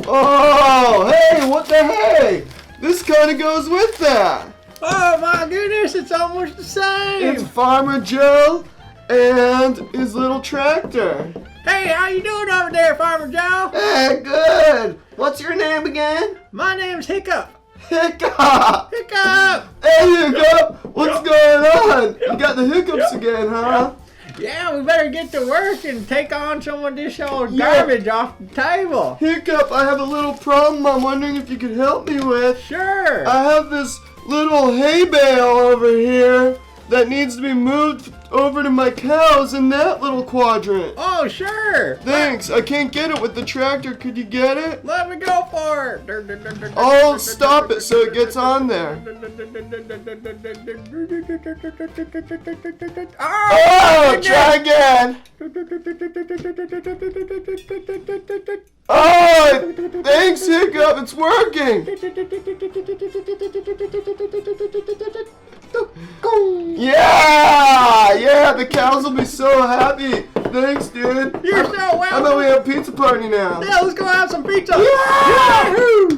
Oh, hey, what the hey? This kind of goes with that. Oh my goodness, it's almost the same. It's Farmer Joe and his little tractor. Hey, how you doing over there, Farmer Joe? Hey, good. What's your name again? My name's Hiccup. Hiccup. Hiccup! Hey, Hiccup. What's going on? You got the hiccups again, huh? Yeah, we better get to work and take on some of this old garbage off the table. Hiccup, I have a little problem I'm wondering if you could help me with. Sure. I have this little hay bale over here that needs to be moved over to my cows in that little quadrant. Oh, sure. Thanks. I can't get it with the tractor. Could you get it? Let me go for it. I'll stop it so it gets on there. Oh, try again. Oh, thanks, Hiccup. It's working. Yeah, the cows will be so happy. Thanks, dude. You're so welcome. How about we have a pizza party now? Yeah, let's go have some pizza. Yeah! Yahoo!